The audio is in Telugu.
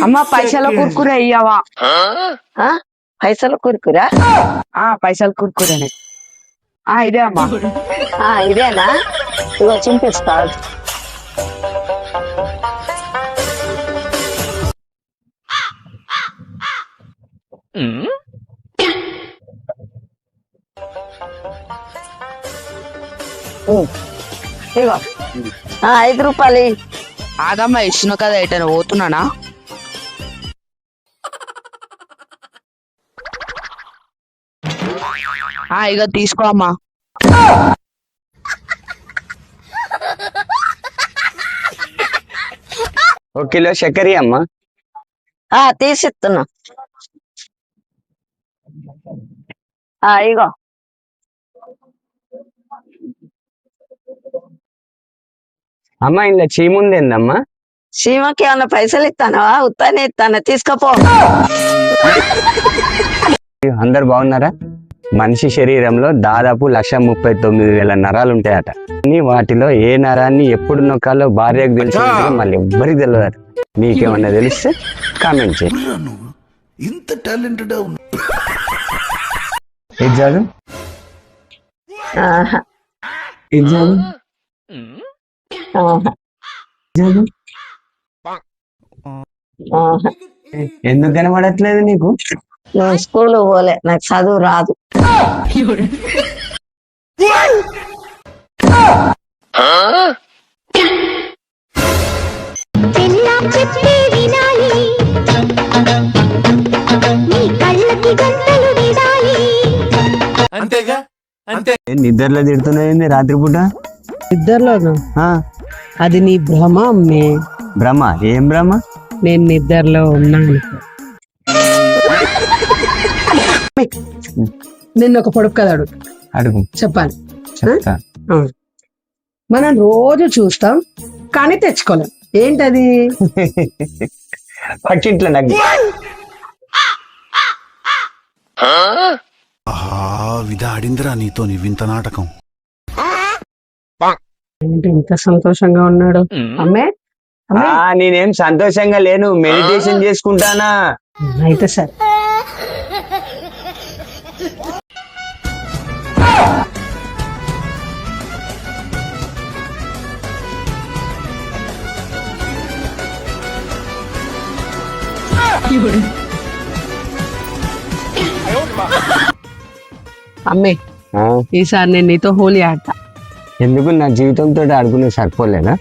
అమ్మ పైసల కుర్కురే అయ్యావా? పైసలు కురుకురా? పైసలు కుర్కురేనే. ఇదే అమ్మా. ఇదేనా? ఇగో చింపిస్తా. ఇగో 5 రూపాయలు. ఆగమ్మా, ఇచ్చిన కదా ఎటైనా పోతున్నానా? ఇక తీసుకో అమ్మా. ఒక కిలో చక్కెర అమ్మా. తీసిస్తున్నా. ఇగో అమ్మా, ఇంట్లో చీముందేందమ్మా? సీమకి ఏమన్నా పైసలు ఇస్తానవా? ఉత్తానే ఇస్తాను, తీసుకపో. అందరు బాగున్నారా? మనిషి శరీరంలో దాదాపు 1,39,000 నరాలు ఉంటాయట. వాటిలో ఏ నరాన్ని ఎప్పుడు నొక్కాలో భార్యకు తెలిసి మళ్ళీ ఎవ్వరికి తెలియదు. మీకేమన్నా తెలిస్తే కామెంట్ చేయండి. ఇంత టాలెంటెడ్ ఇది చదువు, ఇది చదువు, చదువు. ఎందుకు కనబడట్లేదు నీకు? నువ్వు స్కూల్ పోలే, నాకు చదువు రాదు. అంతేగా అంతే. నిద్రలో తిడుతున్నది రాత్రిపూట? నిద్రలోను? అది నీ భ్రమ అమ్మే. భ్రమ? ఏం భ్రమ? నేను నిద్రలో ఉన్నాను. నిన్న ఒక పొడుపు కదా అడుగు. చెప్పాలి. చెప్తా. మనం రోజు చూస్తాం కానీ తెచ్చుకోలేం. ఏంటది? పక్కింట్లో నాకు విధాడిందిరా నీతో నీ వింత నాటకం. ఏంటి ఇంత సంతోషంగా ఉన్నాడు? అమ్మే నేనేం సంతోషంగా లేను, మెడిటేషన్ చేసుకుంటానా. అయితే సరే. అమ్మే, ఈసారి నేను నీతో హోలీ ఆడతా. ఎందుకు? నా జీవితంతో ఆడుకునే సరిపోలేదా?